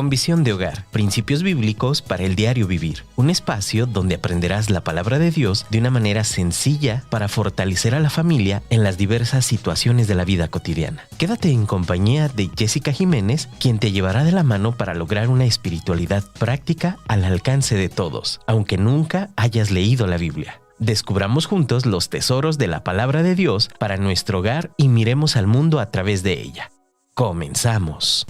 Con Visión de Hogar, principios bíblicos para el diario vivir. Un espacio donde aprenderás la palabra de Dios de una manera sencilla para fortalecer a la familia en las diversas situaciones de la vida cotidiana. Quédate en compañía de Jessica Jiménez, quien te llevará de la mano para lograr una espiritualidad práctica al alcance de todos, aunque nunca hayas leído la Biblia. Descubramos juntos los tesoros de la palabra de Dios para nuestro hogar y miremos al mundo a través de ella. Comenzamos.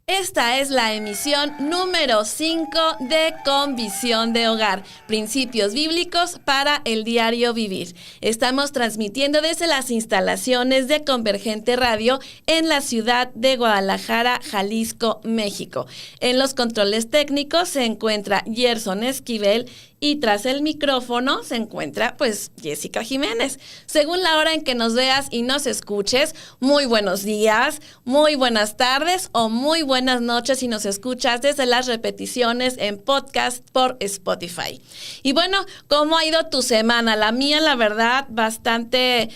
Esta es la emisión número 5 de Con Visión de Hogar, principios bíblicos para el diario vivir. Estamos transmitiendo desde las instalaciones de Convergente Radio en la ciudad de Guadalajara, Jalisco, México. En los controles técnicos se encuentra Gerson Esquivel y tras el micrófono se encuentra, Jessica Jiménez. Según la hora en que nos veas y nos escuches, muy buenos días, muy buenas tardes o muy buenas noches si nos escuchas desde las repeticiones en podcast por Spotify. Y bueno, ¿cómo ha ido tu semana? La mía, la verdad, bastante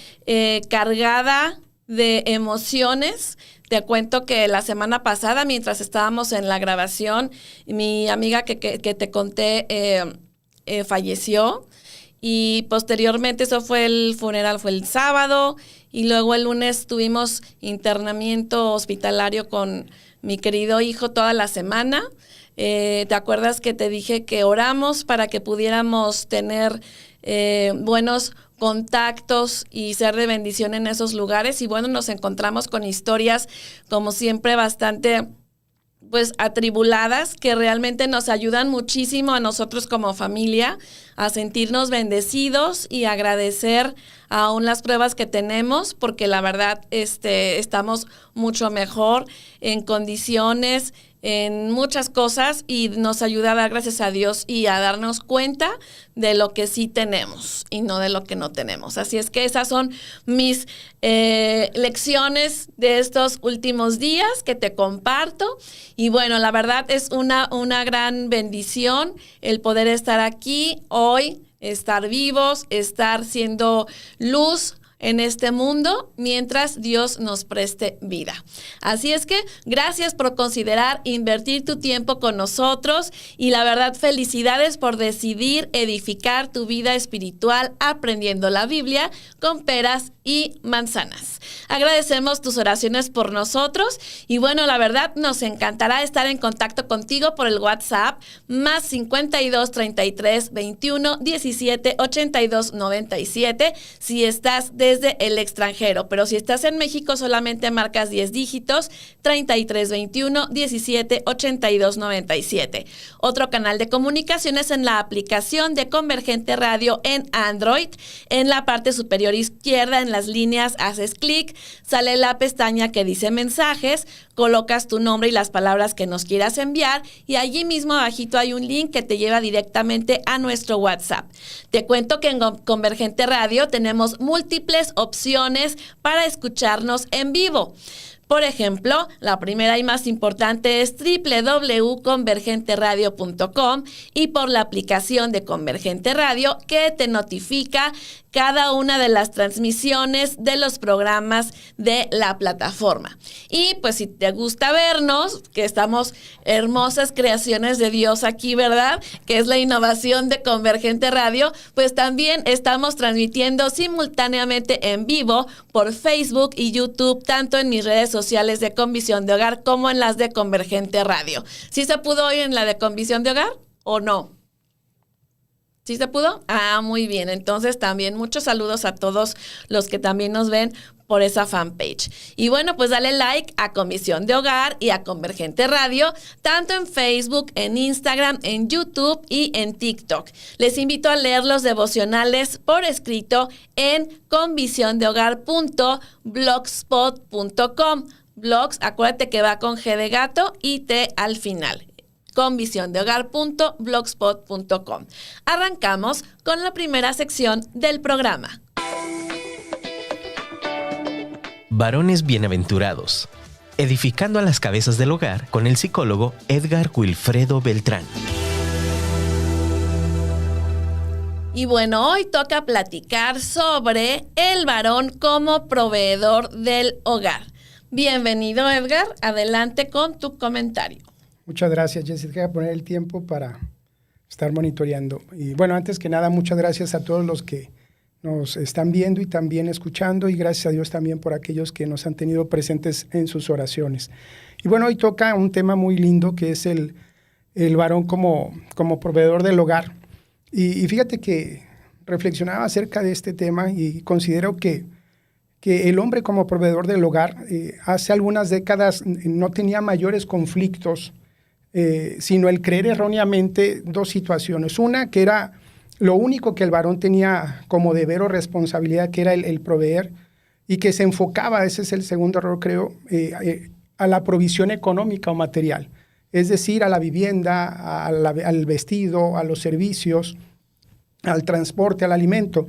cargada de emociones. Te cuento que la semana pasada, mientras estábamos en la grabación, mi amiga que te conté falleció y posteriormente el funeral fue el sábado y luego el lunes tuvimos internamiento hospitalario con mi querido hijo toda la semana. ¿Te acuerdas que te dije que oramos para que pudiéramos tener buenos contactos y ser de bendición en esos lugares? Y bueno, nos encontramos con historias como siempre bastante atribuladas, que realmente nos ayudan muchísimo a nosotros como familia a sentirnos bendecidos y agradecer aún las pruebas que tenemos, porque la verdad estamos mucho mejor en condiciones, en muchas cosas, y nos ayuda a dar gracias a Dios y a darnos cuenta de lo que sí tenemos y no de lo que no tenemos. Así es que esas son mis lecciones de estos últimos días que te comparto. Y bueno, la verdad es una gran bendición el poder estar aquí hoy, estar vivos, estar siendo luz en este mundo mientras Dios nos preste vida. Así es que gracias por considerar invertir tu tiempo con nosotros y la verdad felicidades por decidir edificar tu vida espiritual aprendiendo la Biblia con peras y manzanas. Agradecemos tus oraciones por nosotros y bueno, la verdad nos encantará estar en contacto contigo por el WhatsApp más 52 33 21 17 82 97 si estás desde el extranjero, pero si estás en México solamente marcas 10 dígitos 33 21 17 82 97. Otro canal de comunicaciones en la aplicación de Convergente Radio en Android. En la parte superior izquierda en las líneas haces clic, sale la pestaña que dice mensajes, colocas tu nombre y las palabras que nos quieras enviar y allí mismo abajito hay un link que te lleva directamente a nuestro WhatsApp. Te cuento que en Convergente Radio tenemos múltiples opciones para escucharnos en vivo. Por ejemplo, la primera y más importante es www.convergenteradio.com y por la aplicación de Convergente Radio que te notifica cada una de las transmisiones de los programas de la plataforma. Y si te gusta vernos, que estamos hermosas creaciones de Dios aquí, ¿verdad? Que es la innovación de Convergente Radio, también estamos transmitiendo simultáneamente en vivo por Facebook y YouTube, tanto en mis redes sociales de Con Visión de Hogar como en las de Convergente Radio. ¿Sí se pudo hoy en la de Con Visión de Hogar o no? ¿Sí se pudo? Muy bien. Entonces también muchos saludos a todos los que también nos ven por esa fanpage. Y bueno, dale like a Con Visión de Hogar y a Convergente Radio, tanto en Facebook, en Instagram, en YouTube y en TikTok. Les invito a leer los devocionales por escrito en convisiondehogar.blogspot.com. Blogs, acuérdate que va con G de gato y T al final. convisiondehogar.blogspot.com. Arrancamos con la primera sección del programa. Varones bienaventurados. Edificando a las cabezas del hogar con el psicólogo Edgar Wilfredo Beltrán. Y bueno, hoy toca platicar sobre el varón como proveedor del hogar. Bienvenido, Edgar. Adelante con tu comentario. Muchas gracias, Jessica. Voy a poner el tiempo para estar monitoreando. Y bueno, antes que nada, muchas gracias a todos los que nos están viendo y también escuchando, y gracias a Dios también por aquellos que nos han tenido presentes en sus oraciones. Y bueno, hoy toca un tema muy lindo que es el varón como proveedor del hogar. Y fíjate que reflexionaba acerca de este tema y considero que el hombre como proveedor del hogar hace algunas décadas no tenía mayores conflictos, sino el creer erróneamente dos situaciones. Una, que era lo único que el varón tenía como deber o responsabilidad, que era el proveer, y que se enfocaba, ese es el segundo error creo, a la provisión económica o material, es decir, a la vivienda, al vestido, a los servicios, al transporte, al alimento.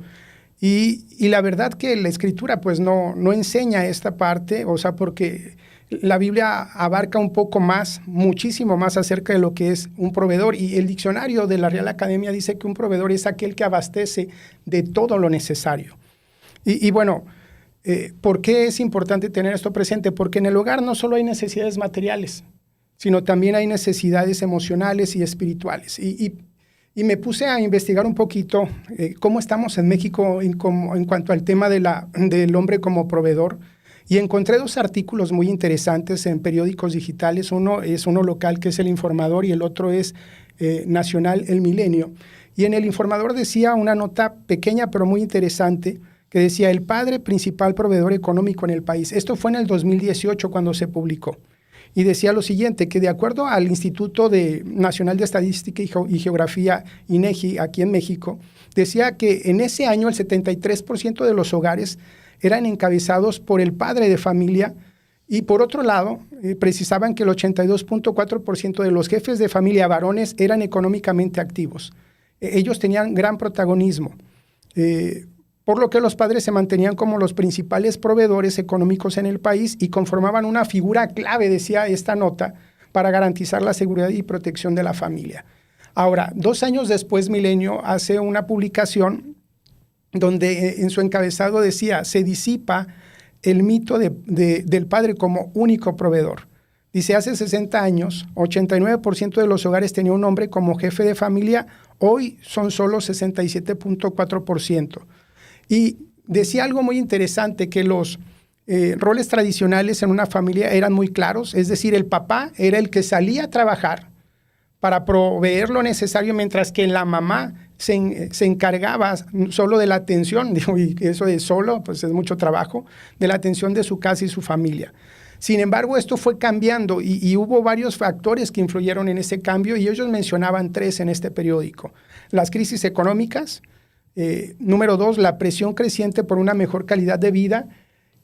Y la verdad que la Escritura pues no enseña esta parte, o sea, porque la Biblia abarca un poco más, muchísimo más acerca de lo que es un proveedor. Y el diccionario de la Real Academia dice que un proveedor es aquel que abastece de todo lo necesario. Y bueno, ¿por qué es importante tener esto presente? Porque en el hogar no solo hay necesidades materiales, sino también hay necesidades emocionales y espirituales. Y me puse a investigar un poquito cómo estamos en México en cuanto al tema del hombre como proveedor. Y encontré dos artículos muy interesantes en periódicos digitales. Uno es uno local, que es El Informador, y el otro es nacional, El Milenio. Y en El Informador decía una nota pequeña pero muy interesante, que decía: el padre principal proveedor económico en el país. Esto fue en el 2018 cuando se publicó. Y decía lo siguiente, que de acuerdo al Instituto Nacional de Estadística y Geografía, INEGI, aquí en México, decía que en ese año el 73% de los hogares eran encabezados por el padre de familia, y por otro lado, precisaban que el 82.4% de los jefes de familia varones eran económicamente activos. Ellos tenían gran protagonismo, por lo que los padres se mantenían como los principales proveedores económicos en el país y conformaban una figura clave, decía esta nota, para garantizar la seguridad y protección de la familia. Ahora, 2 años después, Milenio hace una publicación donde en su encabezado decía: se disipa el mito del padre como único proveedor. Dice: hace 60 años, 89% de los hogares tenía un hombre como jefe de familia, hoy son solo 67.4%. Y decía algo muy interesante, que los roles tradicionales en una familia eran muy claros, es decir, el papá era el que salía a trabajar para proveer lo necesario, mientras que la mamá se encargaba solo de la atención, digo, y eso de solo, pues es mucho trabajo, de la atención de su casa y su familia. Sin embargo, esto fue cambiando y hubo varios factores que influyeron en ese cambio, y ellos mencionaban 3 en este periódico: las crisis económicas, número 2, la presión creciente por una mejor calidad de vida,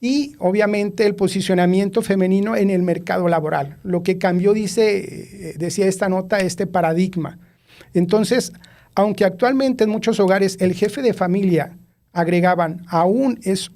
y obviamente el posicionamiento femenino en el mercado laboral, lo que cambió, decía esta nota, este paradigma. Entonces, aunque actualmente en muchos hogares el jefe de familia, agregaban, aún es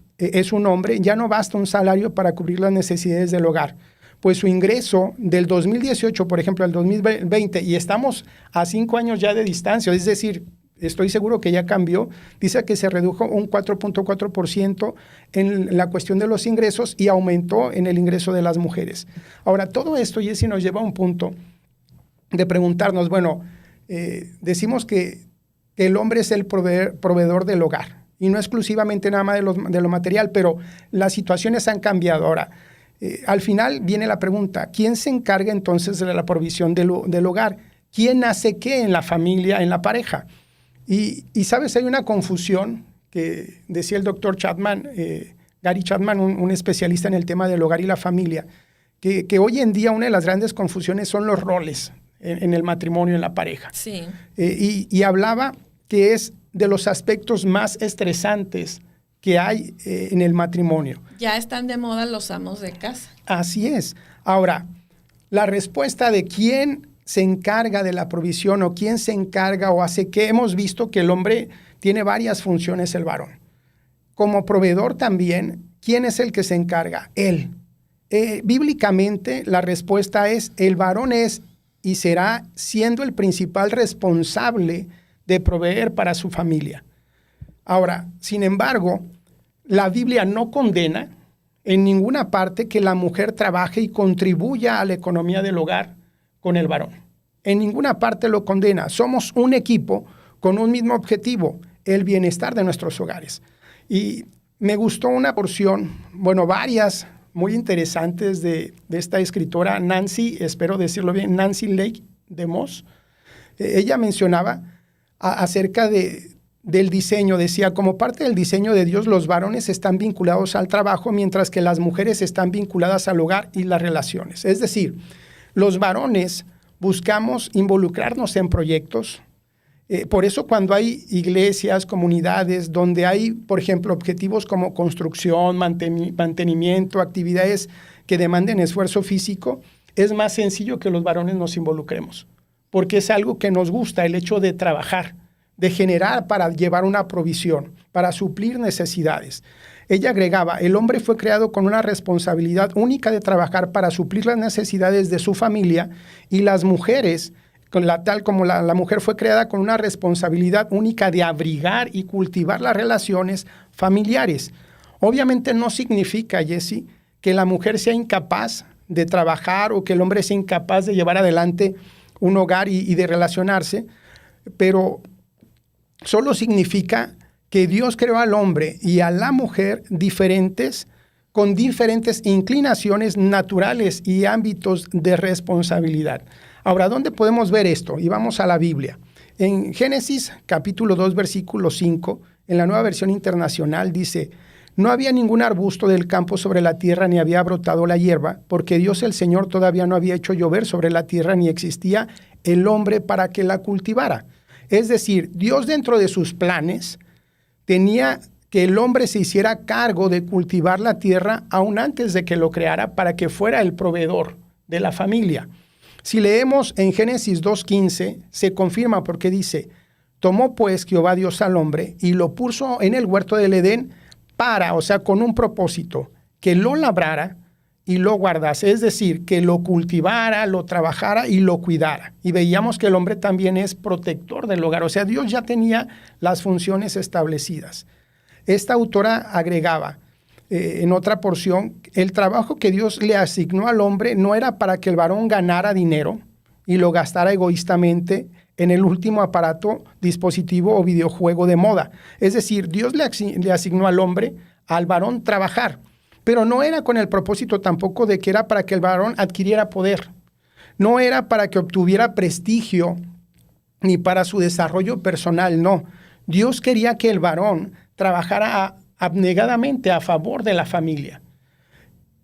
un hombre, ya no basta un salario para cubrir las necesidades del hogar, pues su ingreso del 2018, por ejemplo, al 2020, y estamos a 5 años ya de distancia, es decir, estoy seguro que ya cambió, dice que se redujo un 4.4% en la cuestión de los ingresos y aumentó en el ingreso de las mujeres. Ahora, todo esto, Jessy, nos lleva a un punto de preguntarnos, bueno, decimos que el hombre es el proveedor del hogar, y no exclusivamente nada más de lo material, pero las situaciones han cambiado. Ahora, al final viene la pregunta: ¿quién se encarga entonces de la provisión del hogar? ¿Quién hace qué en la familia, en la pareja? Y sabes, hay una confusión que decía el doctor Chapman, Gary Chapman, un especialista en el tema del hogar y la familia, que hoy en día una de las grandes confusiones son los roles en el matrimonio, en la pareja. Sí. Y hablaba que es de los aspectos más estresantes que hay en el matrimonio. Ya están de moda los amos de casa. Así es. Ahora, la respuesta de quién se encarga de la provisión o quién se encarga o hace qué, hemos visto que el hombre tiene varias funciones, el varón. Como proveedor también, ¿quién es el que se encarga? Él. Bíblicamente, la respuesta es: el varón es y será, siendo el principal responsable de proveer para su familia. Ahora, sin embargo, la Biblia no condena en ninguna parte que la mujer trabaje y contribuya a la economía del hogar con el varón. En ninguna parte lo condena. Somos un equipo con un mismo objetivo, el bienestar de nuestros hogares. Y me gustó una porción, varias muy interesantes de esta escritora Nancy, espero decirlo bien, Nancy Leigh DeMoss. Ella mencionaba acerca del diseño. Decía, como parte del diseño de Dios, los varones están vinculados al trabajo, mientras que las mujeres están vinculadas al hogar y las relaciones. Es decir, los varones buscamos involucrarnos en proyectos. Por eso cuando hay iglesias, comunidades, donde hay, por ejemplo, objetivos como construcción, mantenimiento, actividades que demanden esfuerzo físico, es más sencillo que los varones nos involucremos, porque es algo que nos gusta, el hecho de trabajar, de generar para llevar una provisión, para suplir necesidades. Ella agregaba, el hombre fue creado con una responsabilidad única de trabajar para suplir las necesidades de su familia, y las mujeres, tal como la mujer fue creada con una responsabilidad única de abrigar y cultivar las relaciones familiares. Obviamente no significa, Jessy, que la mujer sea incapaz de trabajar o que el hombre sea incapaz de llevar adelante un hogar y de relacionarse, pero solo significa que Dios creó al hombre y a la mujer diferentes, con diferentes inclinaciones naturales y ámbitos de responsabilidad. Ahora, ¿dónde podemos ver esto? Y vamos a la Biblia. En Génesis capítulo 2, versículo 5, en la Nueva Versión Internacional dice, no había ningún arbusto del campo sobre la tierra, ni había brotado la hierba, porque Dios el Señor todavía no había hecho llover sobre la tierra, ni existía el hombre para que la cultivara. Es decir, Dios dentro de sus planes tenía que el hombre se hiciera cargo de cultivar la tierra aún antes de que lo creara, para que fuera el proveedor de la familia. Si leemos en Génesis 2:15, se confirma porque dice, tomó pues Jehová Dios al hombre y lo puso en el huerto del Edén con un propósito, que lo labrara y lo guardase, es decir, que lo cultivara, lo trabajara y lo cuidara. Y veíamos que el hombre también es protector del hogar, o sea, Dios ya tenía las funciones establecidas. Esta autora agregaba en otra porción, el trabajo que Dios le asignó al hombre no era para que el varón ganara dinero y lo gastara egoístamente en el último aparato, dispositivo o videojuego de moda. Es decir, Dios le asignó al hombre, al varón, trabajar, pero no era con el propósito tampoco de que era para que el varón adquiriera poder. No era para que obtuviera prestigio ni para su desarrollo personal, no. Dios quería que el varón trabajara abnegadamente a favor de la familia.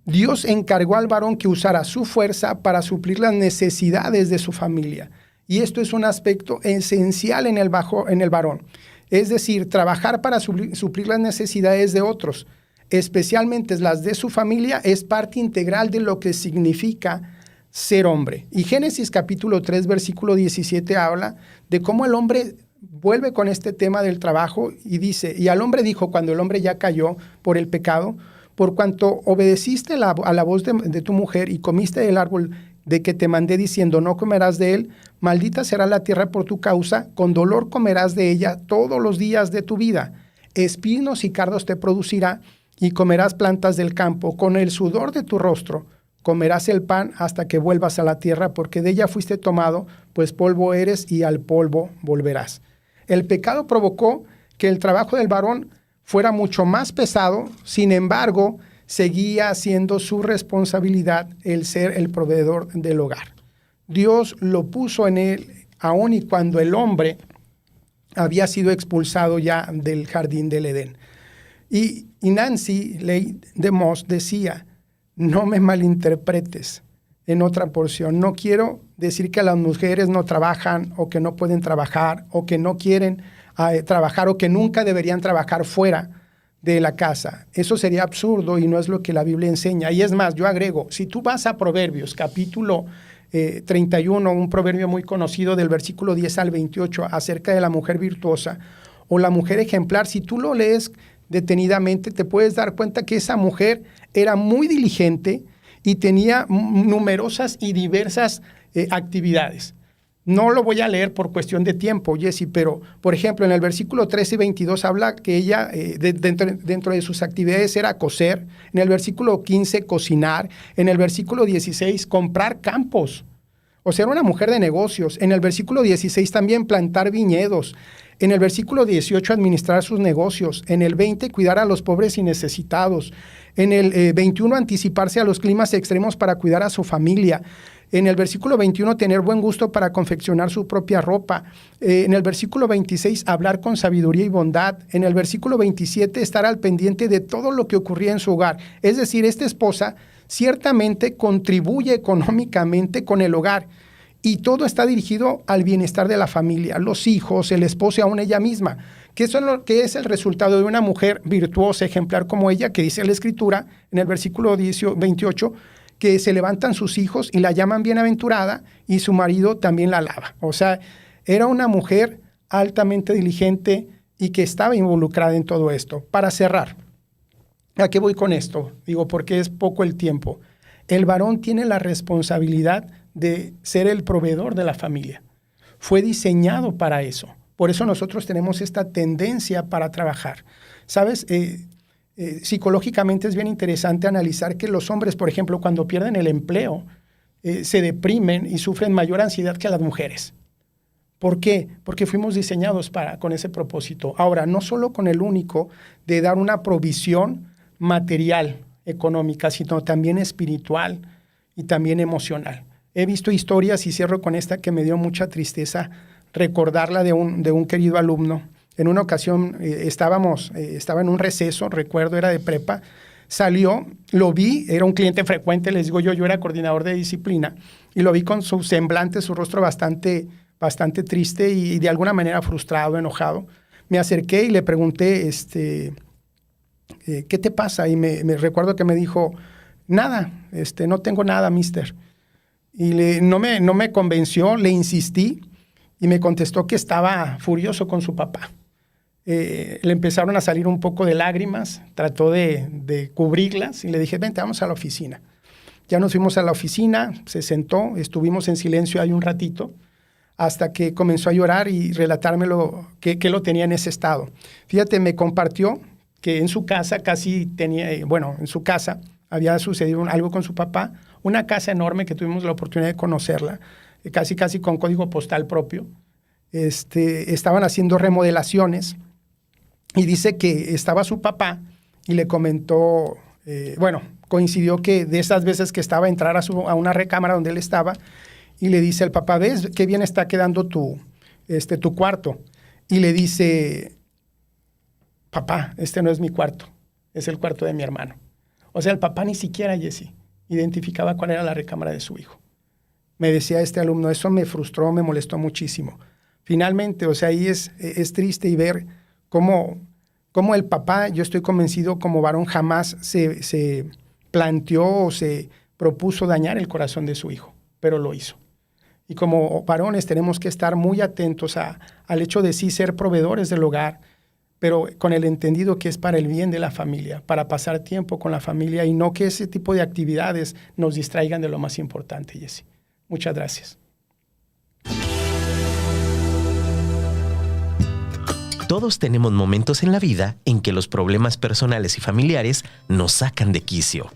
Dios encargó al varón que usara su fuerza para suplir las necesidades de su familia. Y esto es un aspecto esencial en el varón. Es decir, trabajar para suplir las necesidades de otros, especialmente las de su familia, es parte integral de lo que significa ser hombre. Y Génesis capítulo 3, versículo 17 habla de cómo el hombre vuelve con este tema del trabajo y dice, y al hombre dijo, cuando el hombre ya cayó por el pecado, por cuanto obedeciste a la voz de tu mujer y comiste del árbol de que te mandé diciendo, no comerás de él, maldita será la tierra por tu causa, con dolor comerás de ella todos los días de tu vida. Espinos y cardos te producirá y comerás plantas del campo, con el sudor de tu rostro comerás el pan hasta que vuelvas a la tierra, porque de ella fuiste tomado, pues polvo eres y al polvo volverás. El pecado provocó que el trabajo del varón fuera mucho más pesado, sin embargo, seguía siendo su responsabilidad el ser el proveedor del hogar. Dios lo puso en él, aun y cuando el hombre había sido expulsado ya del jardín del Edén. Y Nancy Leigh DeMoss decía, no me malinterpretes en otra porción. No quiero decir que las mujeres no trabajan o que no pueden trabajar o que no quieren trabajar o que nunca deberían trabajar fuera de la casa. Eso sería absurdo y no es lo que la Biblia enseña. Y es más, yo agrego, si tú vas a Proverbios, capítulo 31, un proverbio muy conocido del versículo 10 al 28 acerca de la mujer virtuosa o la mujer ejemplar, si tú lo lees detenidamente, te puedes dar cuenta que esa mujer era muy diligente y tenía numerosas y diversas actividades. No lo voy a leer por cuestión de tiempo, Jessy, pero, por ejemplo, en el versículo 13 y 22 habla que ella, dentro de sus actividades era coser, en el versículo 15 cocinar, en el versículo 16 comprar campos, o sea, era una mujer de negocios, en el versículo 16 también plantar viñedos, en el versículo 18 administrar sus negocios, en el 20 cuidar a los pobres y necesitados, en el 21 anticiparse a los climas extremos para cuidar a su familia, en el versículo 21 tener buen gusto para confeccionar su propia ropa, en el versículo 26 hablar con sabiduría y bondad, en el versículo 27 estar al pendiente de todo lo que ocurría en su hogar. Es decir, esta esposa ciertamente contribuye económicamente con el hogar y todo está dirigido al bienestar de la familia, los hijos, el esposo y aún ella misma. ¿Qué es el resultado de una mujer virtuosa, ejemplar como ella, que dice la Escritura en el versículo 28, que se levantan sus hijos y la llaman bienaventurada y su marido también la alaba? O sea, era una mujer altamente diligente y que estaba involucrada en todo esto. Para cerrar, ¿a qué voy con esto? Digo, porque es poco el tiempo. El varón tiene la responsabilidad de ser el proveedor de la familia. Fue diseñado para eso. Por eso nosotros tenemos esta tendencia para trabajar. ¿Sabes? Psicológicamente es bien interesante analizar que los hombres, por ejemplo, cuando pierden el empleo, se deprimen y sufren mayor ansiedad que las mujeres. ¿Por qué? Porque fuimos diseñados con ese propósito. Ahora, no solo con el único de dar una provisión material, económica, sino también espiritual y también emocional. He visto historias, y cierro con esta que me dio mucha tristeza recordarla, de un querido alumno. En una ocasión estaba en un receso, recuerdo, era de prepa, salió, lo vi, era un cliente frecuente, les digo yo era coordinador de disciplina, y lo vi con su semblante, su rostro bastante triste y de alguna manera frustrado, enojado. Me acerqué y le pregunté, ¿qué te pasa? Y me recuerdo que me dijo, nada, no tengo nada, mister. Y no me convenció, le insistí y me contestó que estaba furioso con su papá. Le empezaron a salir un poco de lágrimas, trató de cubrirlas y le dije, vente, vamos a la oficina. Ya nos fuimos a la oficina, se sentó, estuvimos en silencio ahí un ratito, hasta que comenzó a llorar y relatarme que lo tenía en ese estado. Fíjate, me compartió que en su casa en su casa había sucedido algo con su papá, una casa enorme que tuvimos la oportunidad de conocerla, casi con código postal propio. Estaban haciendo remodelaciones y dice que estaba su papá y le comentó, coincidió que de esas veces que estaba a entrar a una recámara donde él estaba, y le dice al papá, ¿ves qué bien está quedando tu cuarto? Y le dice, papá, no es mi cuarto, es el cuarto de mi hermano. O sea, el papá ni siquiera, Jessy, identificaba cuál era la recámara de su hijo. Me decía este alumno, eso me frustró, me molestó muchísimo. Finalmente, o sea, ahí es triste y ver cómo el papá, yo estoy convencido, como varón, jamás se planteó o se propuso dañar el corazón de su hijo, pero lo hizo. Y como varones tenemos que estar muy atentos al hecho de sí ser proveedores del hogar, pero con el entendido que es para el bien de la familia, para pasar tiempo con la familia y no que ese tipo de actividades nos distraigan de lo más importante, Jessy. Muchas gracias. Todos tenemos momentos en la vida en que los problemas personales y familiares nos sacan de quicio.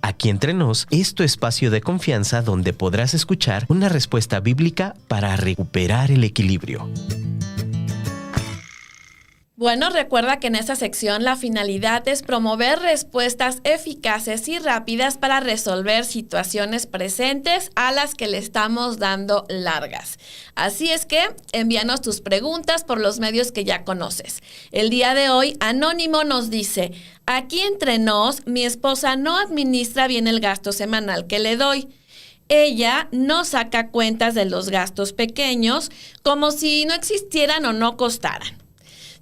Aquí entre nos es tu espacio de confianza donde podrás escuchar una respuesta bíblica para recuperar el equilibrio. Bueno, recuerda que en esta sección la finalidad es promover respuestas eficaces y rápidas para resolver situaciones presentes a las que le estamos dando largas. Así es que envíanos tus preguntas por los medios que ya conoces. El día de hoy, Anónimo nos dice, aquí entre nos, mi esposa no administra bien el gasto semanal que le doy. Ella no saca cuentas de los gastos pequeños como si no existieran o no costaran.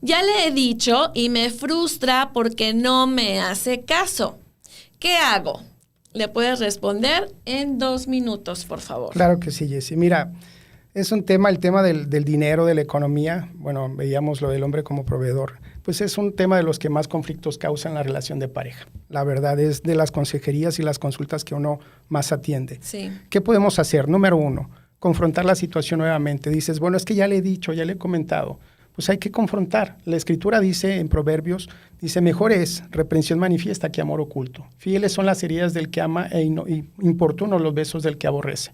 Ya le he dicho y me frustra porque no me hace caso. ¿Qué hago? ¿Le puedes responder en 2 minutos, por favor? Claro que sí, Jessy. Mira, es el tema del dinero, de la economía. Bueno, veíamos lo del hombre como proveedor. Pues es un tema de los que más conflictos causan la relación de pareja. La verdad es de las consejerías y las consultas que uno más atiende. Sí. ¿Qué podemos hacer? Número 1, confrontar la situación nuevamente. Dices, bueno, es que ya le he dicho, ya le he comentado. Pues hay que confrontar. La Escritura dice en Proverbios, dice, mejor es reprensión manifiesta que amor oculto. Fieles son las heridas del que ama e importunos los besos del que aborrece.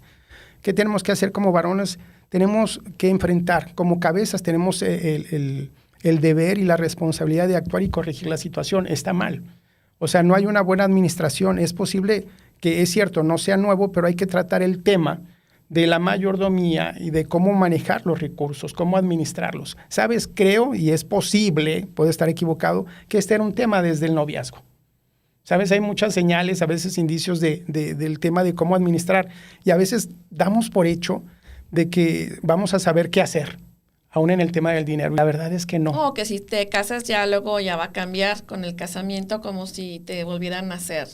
¿Qué tenemos que hacer como varones? Tenemos que enfrentar, como cabezas tenemos el deber y la responsabilidad de actuar y corregir la situación. Está mal. O sea, no hay una buena administración. Es posible que, es cierto, no sea nuevo, pero hay que tratar el tema de la mayordomía y de cómo manejar los recursos, cómo administrarlos. ¿Sabes? Creo, y es posible, puedo estar equivocado, que este era un tema desde el noviazgo. ¿Sabes? Hay muchas señales, a veces indicios del tema de cómo administrar, y a veces damos por hecho de que vamos a saber qué hacer, aún en el tema del dinero. La verdad es que no. O que si te casas ya luego ya va a cambiar con el casamiento como si te volvieran a hacer.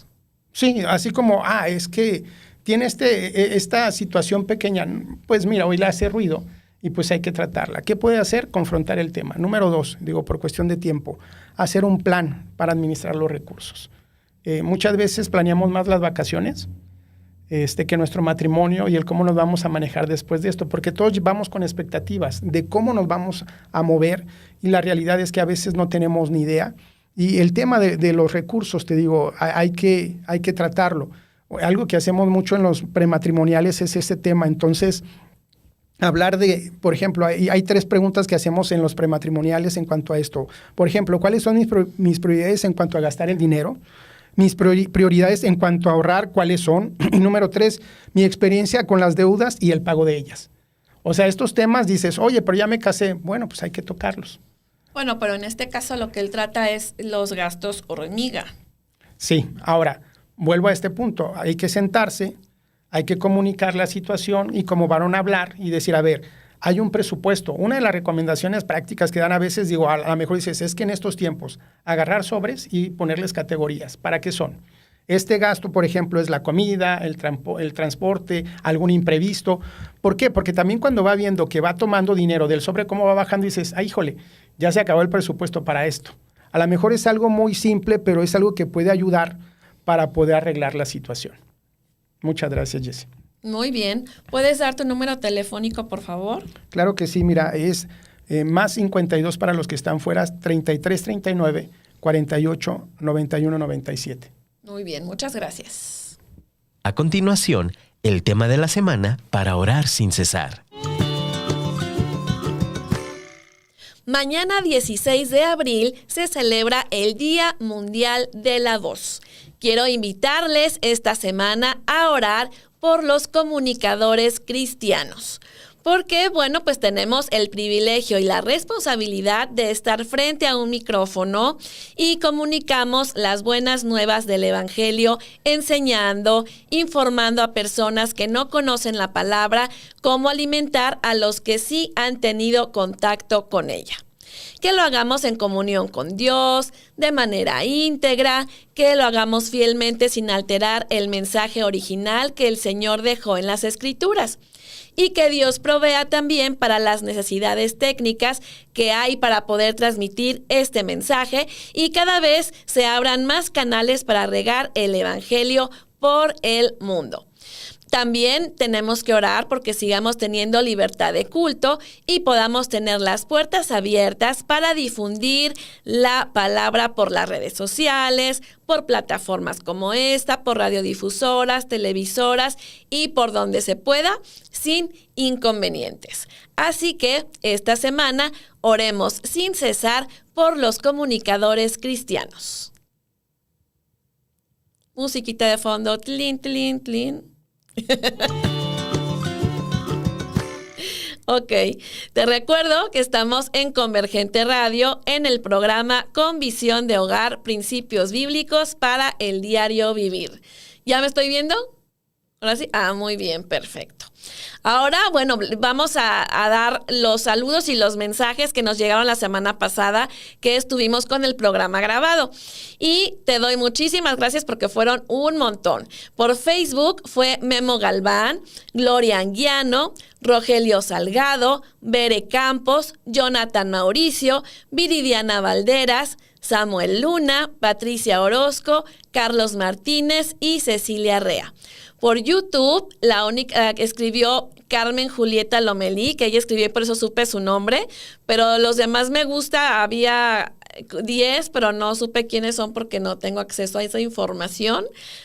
Sí, así como, es que tiene esta situación pequeña, pues mira, hoy le hace ruido y pues hay que tratarla. ¿Qué puede hacer? Confrontar el tema. Número 2, por cuestión de tiempo, hacer un plan para administrar los recursos. Muchas veces planeamos más las vacaciones que nuestro matrimonio y el cómo nos vamos a manejar después de esto, porque todos vamos con expectativas de cómo nos vamos a mover y la realidad es que a veces no tenemos ni idea. Y el tema de los recursos, te digo, hay que tratarlo. Algo que hacemos mucho en los prematrimoniales es este tema. Entonces, hablar de, por ejemplo, hay 3 preguntas que hacemos en los prematrimoniales en cuanto a esto. Por ejemplo, ¿cuáles son mis prioridades en cuanto a gastar el dinero? Mis prioridades en cuanto a ahorrar, ¿cuáles son? Y número 3, mi experiencia con las deudas y el pago de ellas. O sea, estos temas dices, oye, pero ya me casé. Bueno, pues hay que tocarlos. Bueno, pero en este caso lo que él trata es los gastos hormiga. Sí, ahora, vuelvo a este punto. Hay que sentarse, hay que comunicar la situación y como varón hablar y decir, a ver, hay un presupuesto. Una de las recomendaciones prácticas que dan a veces, a lo mejor dices, es que en estos tiempos, agarrar sobres y ponerles categorías. ¿Para qué son? Este gasto, por ejemplo, es la comida, el transporte, algún imprevisto. ¿Por qué? Porque también cuando va viendo que va tomando dinero del sobre, cómo va bajando, dices, híjole, ya se acabó el presupuesto para esto. A lo mejor es algo muy simple, pero es algo que puede ayudar para poder arreglar la situación. Muchas gracias, Jessy. Muy bien. ¿Puedes dar tu número telefónico, por favor? Claro que sí, mira, es más 52 para los que están fuera, 3339 48 91 97. Muy bien, muchas gracias. A continuación, el tema de la semana para orar sin cesar. Mañana 16 de abril se celebra el Día Mundial de la Voz. Quiero invitarles esta semana a orar por los comunicadores cristianos. Porque, bueno, pues tenemos el privilegio y la responsabilidad de estar frente a un micrófono y comunicamos las buenas nuevas del Evangelio, enseñando, informando a personas que no conocen la palabra, cómo alimentar a los que sí han tenido contacto con ella. Que lo hagamos en comunión con Dios, de manera íntegra, que lo hagamos fielmente sin alterar el mensaje original que el Señor dejó en las Escrituras. Y que Dios provea también para las necesidades técnicas que hay para poder transmitir este mensaje y cada vez se abran más canales para regar el Evangelio por el mundo. También tenemos que orar porque sigamos teniendo libertad de culto y podamos tener las puertas abiertas para difundir la palabra por las redes sociales, por plataformas como esta, por radiodifusoras, televisoras y por donde se pueda, sin inconvenientes. Así que esta semana oremos sin cesar por los comunicadores cristianos. Musiquita de fondo, tlin, tlin, tlin. Ok, te recuerdo que estamos en Convergente Radio en el programa Con Visión de Hogar, Principios Bíblicos para el Diario Vivir. ¿Ya me estoy viendo? ¿Ahora sí? Muy bien, perfecto. Ahora, bueno, vamos a dar los saludos y los mensajes que nos llegaron la semana pasada que estuvimos con el programa grabado. Y te doy muchísimas gracias porque fueron un montón. Por Facebook fue Memo Galván, Gloria Anguiano, Rogelio Salgado, Bere Campos, Jonathan Mauricio, Viridiana Valderas, Samuel Luna, Patricia Orozco, Carlos Martínez y Cecilia Rea. Por YouTube, la única que escribió Carmen Julieta Lomelí, que ella escribió y por eso supe su nombre, pero los demás me gusta, había 10, pero no supe quiénes son porque no tengo acceso a esa información.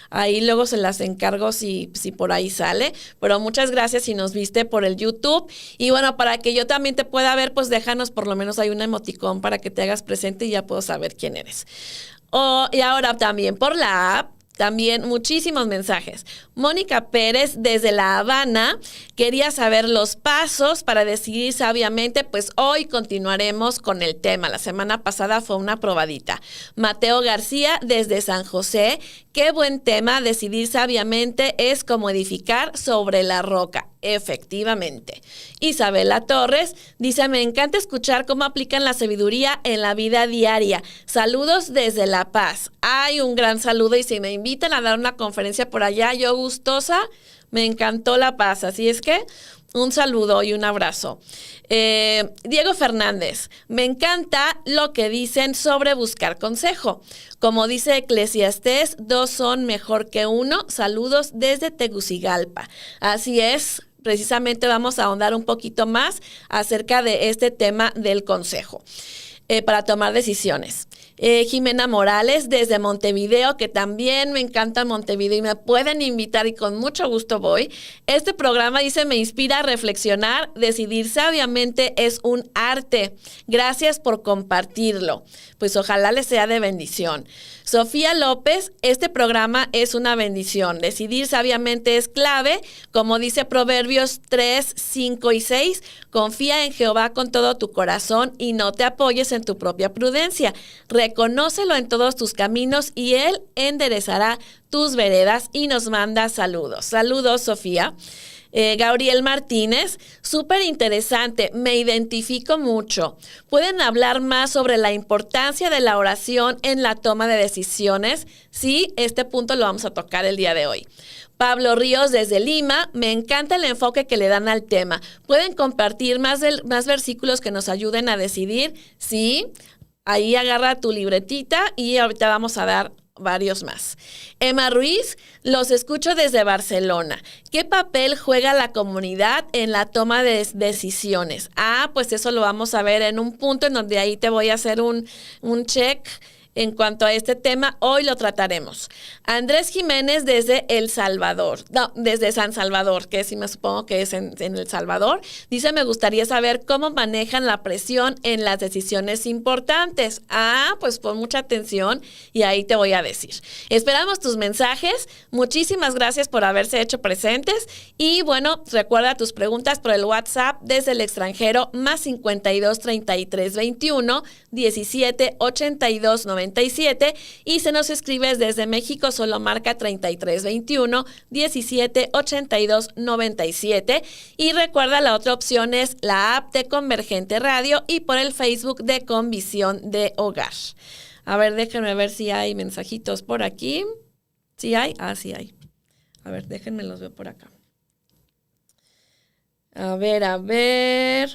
Ahí luego se las encargo si por ahí sale. Pero muchas gracias si nos viste por el YouTube. Y bueno, para que yo también te pueda ver, pues déjanos por lo menos hay un emoticón para que te hagas presente y ya puedo saber quién eres. Y ahora también por la app. También muchísimos mensajes. Mónica Pérez desde La Habana quería saber los pasos para decidir sabiamente, pues hoy continuaremos con el tema. La semana pasada fue una probadita. Mateo García desde San José, qué buen tema, decidir sabiamente es como edificar sobre la roca. Efectivamente. Isabela Torres dice, me encanta escuchar cómo aplican la sabiduría en la vida diaria. Saludos desde La Paz. Hay un gran saludo y si me invitan a dar una conferencia por allá, yo gustosa, me encantó La Paz. Así es que un saludo y un abrazo. Diego Fernández, me encanta lo que dicen sobre buscar consejo. Como dice Eclesiastés, 2 son mejor que 1. Saludos desde Tegucigalpa. Así es. Precisamente vamos a ahondar un poquito más acerca de este tema del consejo para tomar decisiones. Jimena Morales desde Montevideo, que también me encanta Montevideo y me pueden invitar y con mucho gusto voy. Este programa, dice, me inspira a reflexionar. Decidir sabiamente es un arte. Gracias por compartirlo. Pues ojalá les sea de bendición. Sofía López, este programa es una bendición. Decidir sabiamente es clave. Como dice Proverbios 3, 5 y 6, confía en Jehová con todo tu corazón y no te apoyes en tu propia prudencia. Reconócelo en todos tus caminos y Él enderezará tus veredas. Y nos manda saludos. Saludos, Sofía. Gabriel Martínez, súper interesante, me identifico mucho. ¿Pueden hablar más sobre la importancia de la oración en la toma de decisiones? Sí, este punto lo vamos a tocar el día de hoy. Pablo Ríos desde Lima, me encanta el enfoque que le dan al tema. ¿Pueden compartir más versículos que nos ayuden a decidir? Sí, ahí agarra tu libretita y ahorita vamos a dar varios más. Emma Ruiz, los escucho desde Barcelona. ¿Qué papel juega la comunidad en la toma de decisiones? Pues eso lo vamos a ver en un punto en donde ahí te voy a hacer un check. En cuanto a este tema, hoy lo trataremos. Andrés Jiménez desde desde San Salvador, que sí me supongo que es en El Salvador, dice, me gustaría saber cómo manejan la presión en las decisiones importantes. Pues pon mucha atención y ahí te voy a decir. Esperamos tus mensajes. Muchísimas gracias por haberse hecho presentes. Y bueno, recuerda tus preguntas por el WhatsApp desde el extranjero, más 52 33 21 17 82 97. Y se nos escribes desde México, solo marca 33 21 17 82 97. Y recuerda, la otra opción es la app de Convergente Radio y por el Facebook de Convisión de Hogar. A ver, déjenme ver si hay mensajitos por aquí. ¿Sí hay? Sí hay. A ver, déjenme los veo por acá. A ver.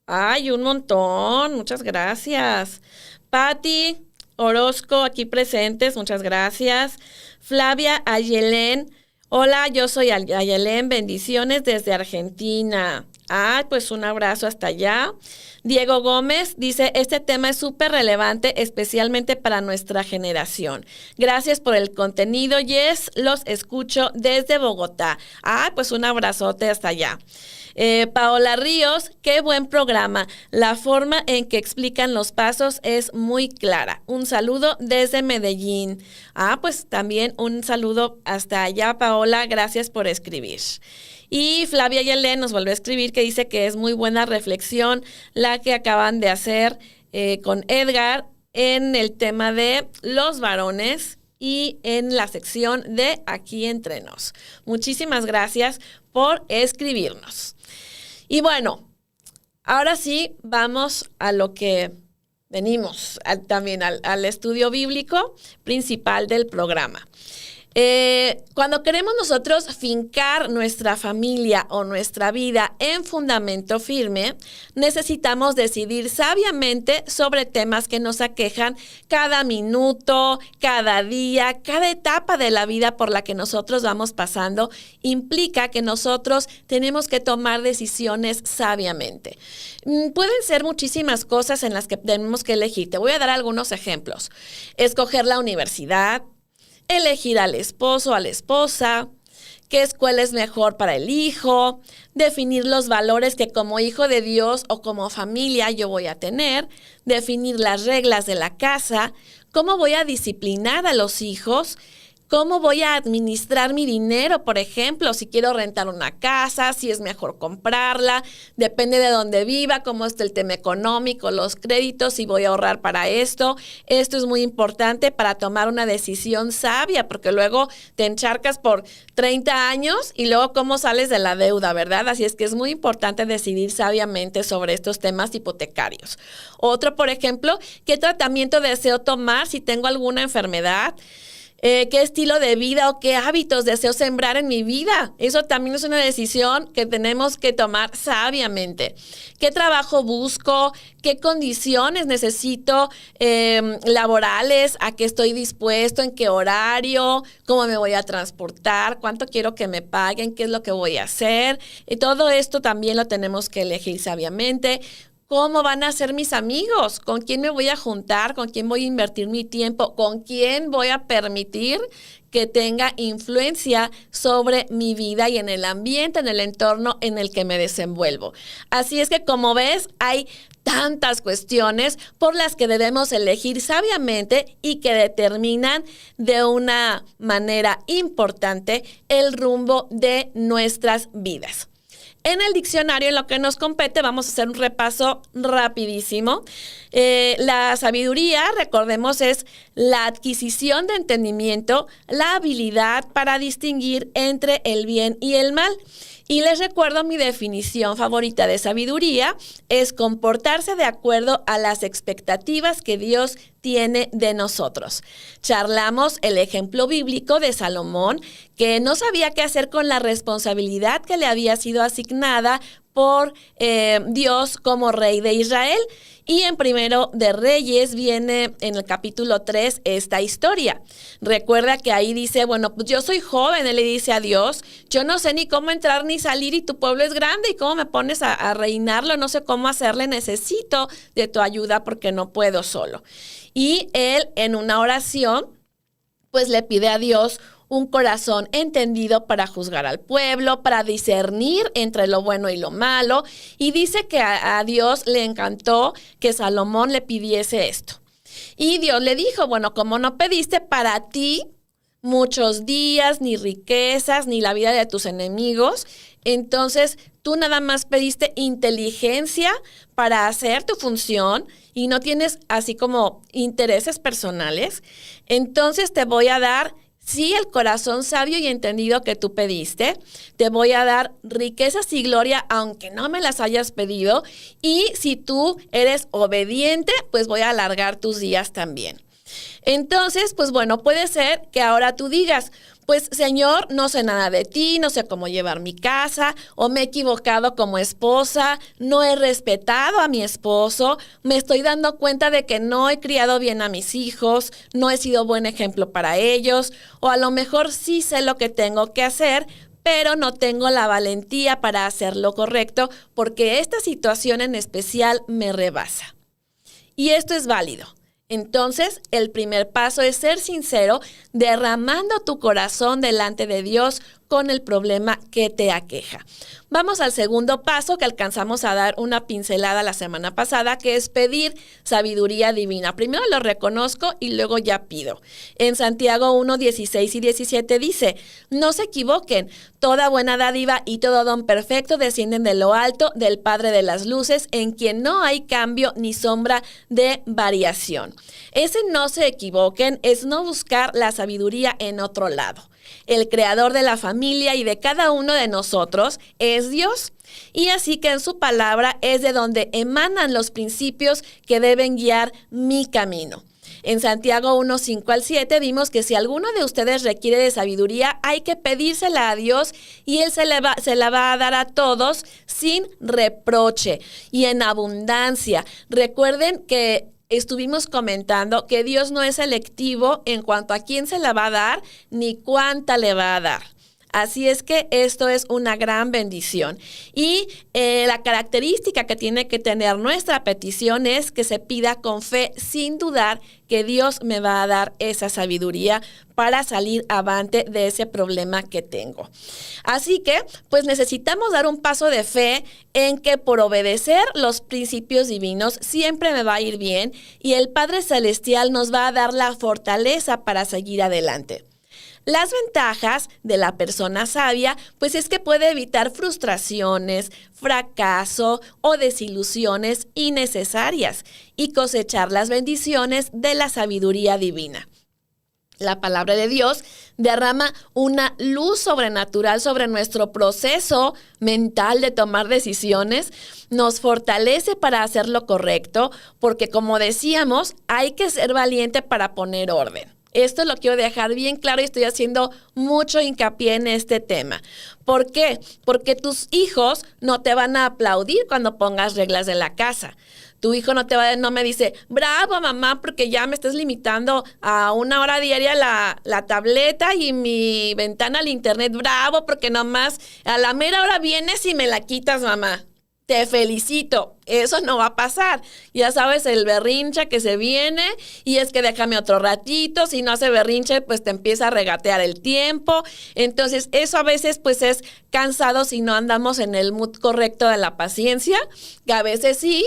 Hay un montón. Muchas gracias. Patti Orozco, aquí presentes, muchas gracias. Flavia Ayelén, hola, yo soy Ayelén, bendiciones desde Argentina. Pues un abrazo hasta allá. Diego Gómez dice, este tema es súper relevante, especialmente para nuestra generación. Gracias por el contenido, Yes, los escucho desde Bogotá. Pues un abrazote hasta allá. Paola Ríos, qué buen programa. La forma en que explican los pasos es muy clara. Un saludo desde Medellín. Pues también un saludo hasta allá, Paola. Gracias por escribir. Y Flavia Yelén nos vuelve a escribir que dice que es muy buena reflexión la que acaban de hacer con Edgar en el tema de los varones y en la sección de Aquí Entre Nos. Muchísimas gracias por escribirnos. Y bueno, ahora sí vamos a lo que venimos, también al estudio bíblico principal del programa. Cuando queremos nosotros fincar nuestra familia o nuestra vida en fundamento firme, necesitamos decidir sabiamente sobre temas que nos aquejan cada minuto, cada día, cada etapa de la vida por la que nosotros vamos pasando. Implica que nosotros tenemos que tomar decisiones sabiamente. Pueden ser muchísimas cosas en las que tenemos que elegir. Te voy a dar algunos ejemplos. Escoger la universidad, elegir al esposo o a la esposa, qué escuela es mejor para el hijo, definir los valores que como hijo de Dios o como familia yo voy a tener, definir las reglas de la casa, cómo voy a disciplinar a los hijos, cómo voy a administrar mi dinero, por ejemplo, si quiero rentar una casa, si es mejor comprarla, depende de dónde viva, cómo está el tema económico, los créditos, si voy a ahorrar para esto. Esto es muy importante para tomar una decisión sabia, porque luego te encharcas por 30 años y luego cómo sales de la deuda, ¿verdad? Así es que es muy importante decidir sabiamente sobre estos temas hipotecarios. Otro, por ejemplo, ¿qué tratamiento deseo tomar si tengo alguna enfermedad? ¿Qué estilo de vida o qué hábitos deseo sembrar en mi vida? Eso también es una decisión que tenemos que tomar sabiamente. ¿Qué trabajo busco? ¿Qué condiciones necesito laborales? ¿A qué estoy dispuesto? ¿En qué horario? ¿Cómo me voy a transportar? ¿Cuánto quiero que me paguen? ¿Qué es lo que voy a hacer? Y todo esto también lo tenemos que elegir sabiamente. ¿Cómo van a ser mis amigos? ¿Con quién me voy a juntar? ¿Con quién voy a invertir mi tiempo? ¿Con quién voy a permitir que tenga influencia sobre mi vida y en el ambiente, en el entorno en el que me desenvuelvo? Así es que, como ves, hay tantas cuestiones por las que debemos elegir sabiamente y que determinan de una manera importante el rumbo de nuestras vidas. En el diccionario, en lo que nos compete, vamos a hacer un repaso rapidísimo. La sabiduría, recordemos, es la adquisición de entendimiento, la habilidad para distinguir entre el bien y el mal. Y les recuerdo mi definición favorita de sabiduría, es comportarse de acuerdo a las expectativas que Dios tiene de nosotros. Charlamos el ejemplo bíblico de Salomón, que no sabía qué hacer con la responsabilidad que le había sido asignada por Dios como rey de Israel. Y en Primero de Reyes viene en el capítulo 3 esta historia. Recuerda que ahí dice, bueno, pues yo soy joven, él le dice a Dios, yo no sé ni cómo entrar ni salir y tu pueblo es grande y cómo me pones a reinarlo, no sé cómo hacerle, necesito de tu ayuda porque no puedo solo. Y él en una oración, pues le pide a Dios un corazón entendido para juzgar al pueblo, para discernir entre lo bueno y lo malo. Y dice que a Dios le encantó que Salomón le pidiese esto. Y Dios le dijo, bueno, como no pediste para ti muchos días, ni riquezas, ni la vida de tus enemigos, entonces tú nada más pediste inteligencia para hacer tu función y no tienes así como intereses personales, entonces te voy a dar sí, el corazón sabio y entendido que tú pediste, te voy a dar riquezas y gloria, aunque no me las hayas pedido. Y si tú eres obediente, pues voy a alargar tus días también. Entonces, pues bueno, puede ser que ahora tú digas, pues Señor, no sé nada de ti, no sé cómo llevar mi casa, o me he equivocado como esposa, no he respetado a mi esposo, me estoy dando cuenta de que no he criado bien a mis hijos, no he sido buen ejemplo para ellos, o a lo mejor sí sé lo que tengo que hacer, pero no tengo la valentía para hacer lo correcto porque esta situación en especial me rebasa. Y esto es válido. Entonces, el primer paso es ser sincero, derramando tu corazón delante de Dios con el problema que te aqueja. Vamos al segundo paso que alcanzamos a dar una pincelada la semana pasada, que es pedir sabiduría divina. Primero lo reconozco y luego ya pido. En Santiago 1, 16 y 17 dice, no se equivoquen, toda buena dádiva y todo don perfecto descienden de lo alto del Padre de las luces, en quien no hay cambio ni sombra de variación. Ese no se equivoquen es no buscar la sabiduría en otro lado. El creador de la familia y de cada uno de nosotros es Dios. Y así que en su palabra es de donde emanan los principios que deben guiar mi camino. En Santiago 1, 5 al 7 vimos que si alguno de ustedes requiere de sabiduría, hay que pedírsela a Dios y Él se la va a dar a todos sin reproche y en abundancia. Recuerden que estuvimos comentando que Dios no es selectivo en cuanto a quién se la va a dar ni cuánta le va a dar. Así es que esto es una gran bendición. Y la característica que tiene que tener nuestra petición es que se pida con fe, sin dudar que Dios me va a dar esa sabiduría para salir avante de ese problema que tengo. Así que, pues necesitamos dar un paso de fe en que por obedecer los principios divinos siempre me va a ir bien y el Padre Celestial nos va a dar la fortaleza para seguir adelante. Las ventajas de la persona sabia, pues es que puede evitar frustraciones, fracaso o desilusiones innecesarias y cosechar las bendiciones de la sabiduría divina. La palabra de Dios derrama una luz sobrenatural sobre nuestro proceso mental de tomar decisiones, nos fortalece para hacer lo correcto, porque como decíamos, hay que ser valiente para poner orden. Esto lo quiero dejar bien claro y estoy haciendo mucho hincapié en este tema. ¿Por qué? Porque tus hijos no te van a aplaudir cuando pongas reglas de la casa. Tu hijo no me dice, bravo mamá, porque ya me estás limitando a 1 hora diaria la tableta y mi ventana al internet. Bravo, porque nomás a la mera hora vienes y me la quitas, mamá. Te felicito, eso no va a pasar. Ya sabes, el berrinche que se viene y es que déjame otro ratito. Si no hace berrinche, pues te empieza a regatear el tiempo. Entonces, eso a veces pues es cansado si no andamos en el mood correcto de la paciencia, que a veces sí.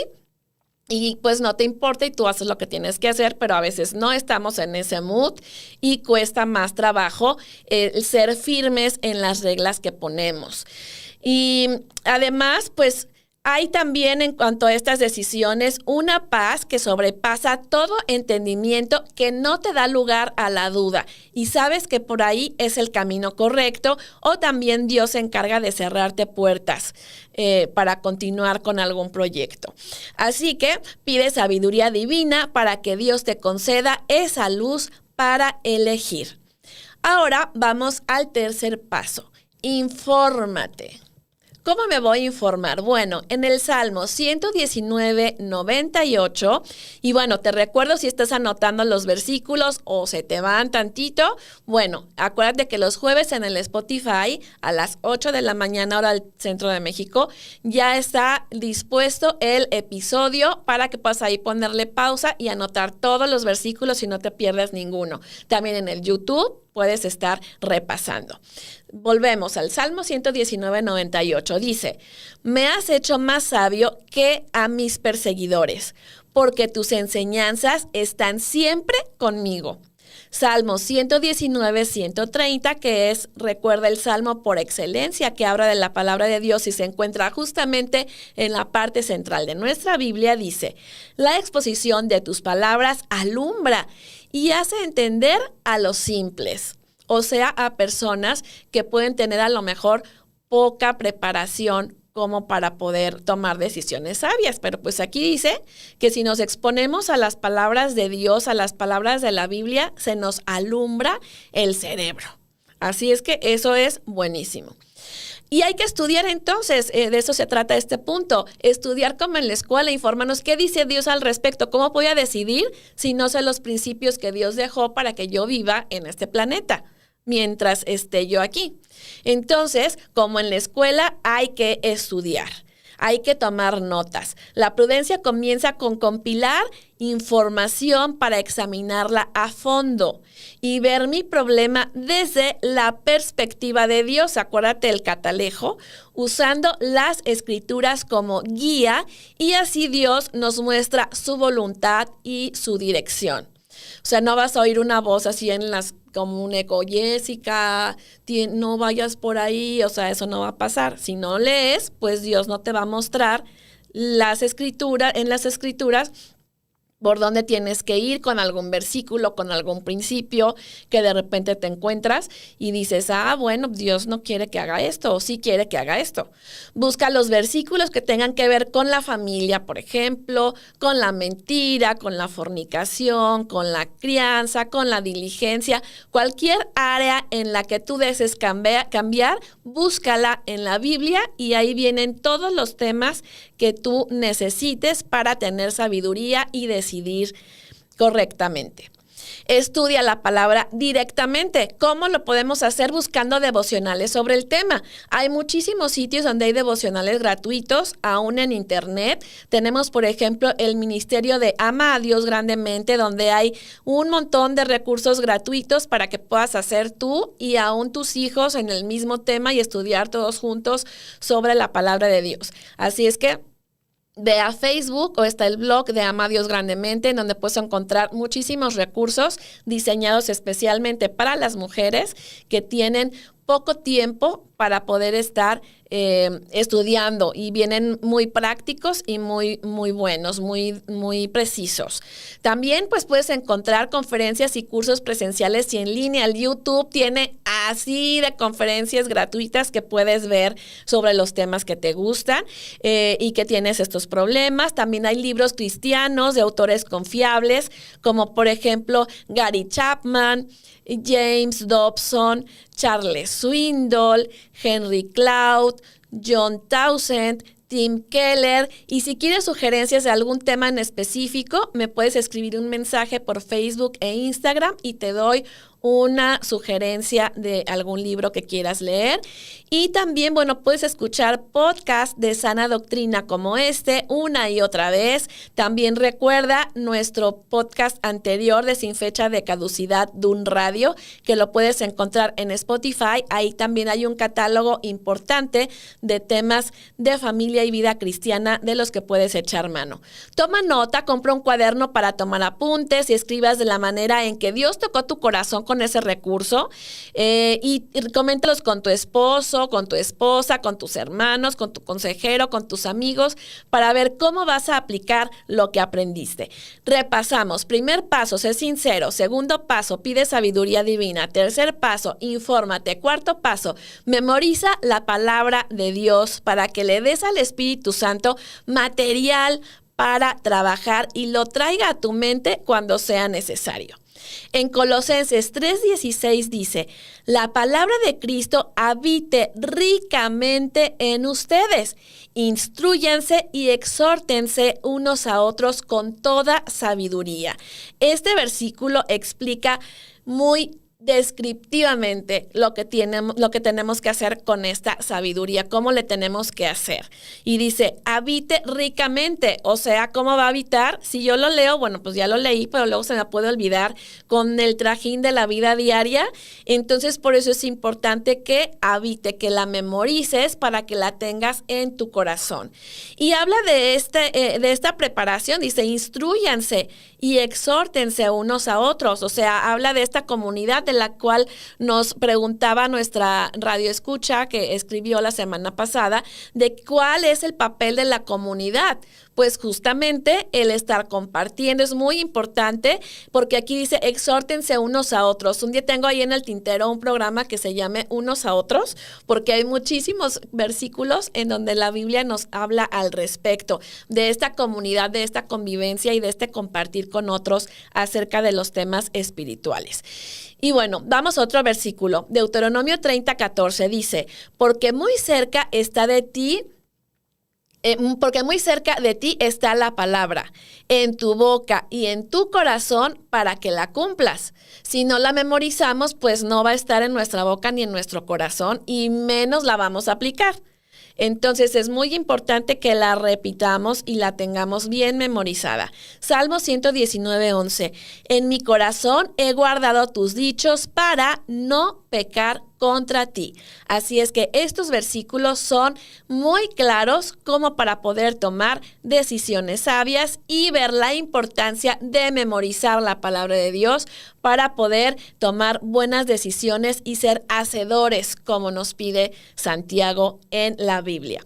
Y pues no te importa y tú haces lo que tienes que hacer, pero a veces no estamos en ese mood y cuesta más trabajo ser firmes en las reglas que ponemos. Y además, pues hay también en cuanto a estas decisiones una paz que sobrepasa todo entendimiento, que no te da lugar a la duda y sabes que por ahí es el camino correcto, o también Dios se encarga de cerrarte puertas para continuar con algún proyecto. Así que pide sabiduría divina para que Dios te conceda esa luz para elegir. Ahora vamos al tercer paso. Infórmate. ¿Cómo me voy a informar? Bueno, en el Salmo 119, 98, y bueno, te recuerdo si estás anotando los versículos o se te van tantito, bueno, acuérdate que los jueves en el Spotify a las 8 de la mañana hora del Centro de México ya está dispuesto el episodio para que puedas ahí ponerle pausa y anotar todos los versículos y no te pierdas ninguno. También en el YouTube puedes estar repasando. Volvemos al Salmo 119, 98. Dice, me has hecho más sabio que a mis perseguidores, porque tus enseñanzas están siempre conmigo. Salmo 119, 130, que es, recuerda, el salmo por excelencia que habla de la palabra de Dios y se encuentra justamente en la parte central de nuestra Biblia, dice, la exposición de tus palabras alumbra y hace entender a los simples, o sea, a personas que pueden tener a lo mejor poca preparación como para poder tomar decisiones sabias. Pero pues aquí dice que si nos exponemos a las palabras de Dios, a las palabras de la Biblia, se nos alumbra el cerebro. Así es que eso es buenísimo. Y hay que estudiar entonces, de eso se trata este punto, estudiar como en la escuela, informarnos qué dice Dios al respecto, cómo voy a decidir si no sé los principios que Dios dejó para que yo viva en este planeta mientras esté yo aquí. Entonces, como en la escuela, hay que estudiar. Hay que tomar notas. La prudencia comienza con compilar información para examinarla a fondo y ver mi problema desde la perspectiva de Dios. Acuérdate el catalejo, usando las escrituras como guía y así Dios nos muestra su voluntad y su dirección. O sea, no vas a oír una voz así como un eco, Jessica, no vayas por ahí, o sea, eso no va a pasar. Si no lees, pues Dios no te va a mostrar en las escrituras por dónde tienes que ir con algún versículo, con algún principio que de repente te encuentras y dices, bueno, Dios no quiere que haga esto o sí quiere que haga esto. Busca los versículos que tengan que ver con la familia, por ejemplo, con la mentira, con la fornicación, con la crianza, con la diligencia. Cualquier área en la que tú desees cambiar, búscala en la Biblia y ahí vienen todos los temas que tú necesites para tener sabiduría y decidir correctamente. Estudia la palabra directamente. ¿Cómo lo podemos hacer? Buscando devocionales sobre el tema. Hay muchísimos sitios donde hay devocionales gratuitos, aún en internet. Tenemos, por ejemplo, el ministerio de Ama a Dios Grandemente, donde hay un montón de recursos gratuitos para que puedas hacer tú y aún tus hijos en el mismo tema y estudiar todos juntos sobre la palabra de Dios. Así es que ve a Facebook o está el blog de Ama a Dios Grandemente, en donde puedes encontrar muchísimos recursos diseñados especialmente para las mujeres que tienen poco tiempo para poder estar estudiando y vienen muy prácticos y muy buenos, muy precisos. También pues puedes encontrar conferencias y cursos presenciales y en línea. El YouTube tiene así de conferencias gratuitas que puedes ver sobre los temas que te gustan y que tienes estos problemas. También hay libros cristianos de autores confiables, como por ejemplo Gary Chapman, James Dobson, Charles Swindoll, Henry Cloud, John Townsend, Tim Keller. Y si quieres sugerencias de algún tema en específico, me puedes escribir un mensaje por Facebook e Instagram y te doy una sugerencia de algún libro que quieras leer. Y también, bueno, puedes escuchar podcasts de sana doctrina como este una y otra vez. También recuerda nuestro podcast anterior de Sin Fecha de Caducidad Dun Radio, que lo puedes encontrar en Spotify. Ahí también hay un catálogo importante de temas de familia y vida cristiana de los que puedes echar mano. Toma nota, compra un cuaderno para tomar apuntes y escribas de la manera en que Dios tocó tu corazón con ese recurso y coméntalos con tu esposo, con tu esposa, con tus hermanos, con tu consejero, con tus amigos, para ver cómo vas a aplicar lo que aprendiste. Repasamos. Primer paso, sé sincero. Segundo paso, pide sabiduría divina. Tercer paso, infórmate. Cuarto paso, memoriza la palabra de Dios para que le des al Espíritu Santo material para trabajar y lo traiga a tu mente cuando sea necesario. En Colosenses 3:16 dice, la palabra de Cristo habite ricamente en ustedes. Instrúyanse y exhórtense unos a otros con toda sabiduría. Este versículo explica muy descriptivamente lo que tenemos que hacer con esta sabiduría, cómo le tenemos que hacer. Y dice, habite ricamente, o sea, ¿cómo va a habitar? Si yo lo leo, bueno, pues ya lo leí, pero luego se me puede olvidar con el trajín de la vida diaria. Entonces, por eso es importante que habite, que la memorices para que la tengas en tu corazón. Y habla de esta preparación, dice, instrúyanse y exhórtense unos a otros, o sea, habla de esta comunidad de la cual nos preguntaba nuestra radioescucha que escribió la semana pasada, de cuál es el papel de la comunidad. Pues justamente el estar compartiendo es muy importante porque aquí dice exhórtense unos a otros. Un día tengo ahí en el tintero un programa que se llame Unos a Otros porque hay muchísimos versículos en donde la Biblia nos habla al respecto de esta comunidad, de esta convivencia y de este compartir con otros acerca de los temas espirituales. Y bueno, vamos a otro versículo. Deuteronomio 30:14 dice, porque muy cerca de ti está la palabra, en tu boca y en tu corazón para que la cumplas. Si no la memorizamos, pues no va a estar en nuestra boca ni en nuestro corazón y menos la vamos a aplicar. Entonces es muy importante que la repitamos y la tengamos bien memorizada. Salmo 119:11. En mi corazón he guardado tus dichos para no pecar contra ti. Así es que estos versículos son muy claros como para poder tomar decisiones sabias y ver la importancia de memorizar la palabra de Dios para poder tomar buenas decisiones y ser hacedores como nos pide Santiago en la Biblia.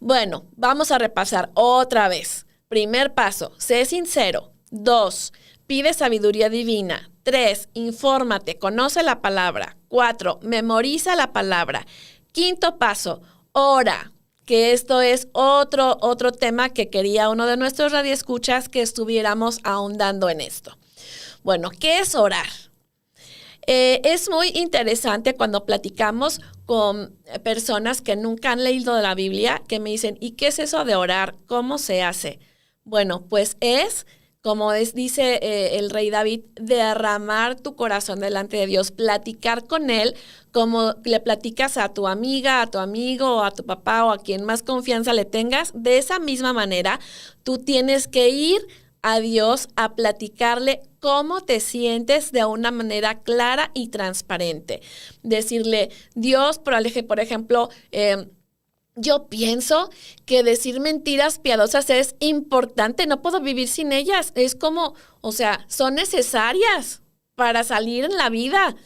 Bueno, vamos a repasar otra vez. Primer paso, sé sincero. 2, pide sabiduría divina. 3, infórmate, conoce la palabra. 4, memoriza la palabra. 5º paso, ora. Que esto es otro tema que quería uno de nuestros radioescuchas que estuviéramos ahondando en esto. Bueno, ¿qué es orar? Es muy interesante cuando platicamos con personas que nunca han leído de la Biblia, que me dicen, ¿y qué es eso de orar? ¿Cómo se hace? Bueno, pues es, como dice el rey David, derramar tu corazón delante de Dios, platicar con Él como le platicas a tu amiga, a tu amigo, o a tu papá o a quien más confianza le tengas. De esa misma manera, tú tienes que ir a Dios a platicarle cómo te sientes de una manera clara y transparente. Decirle, Dios, por ejemplo, yo pienso que decir mentiras piadosas es importante, no puedo vivir sin ellas. Es como, son necesarias para salir en la vida.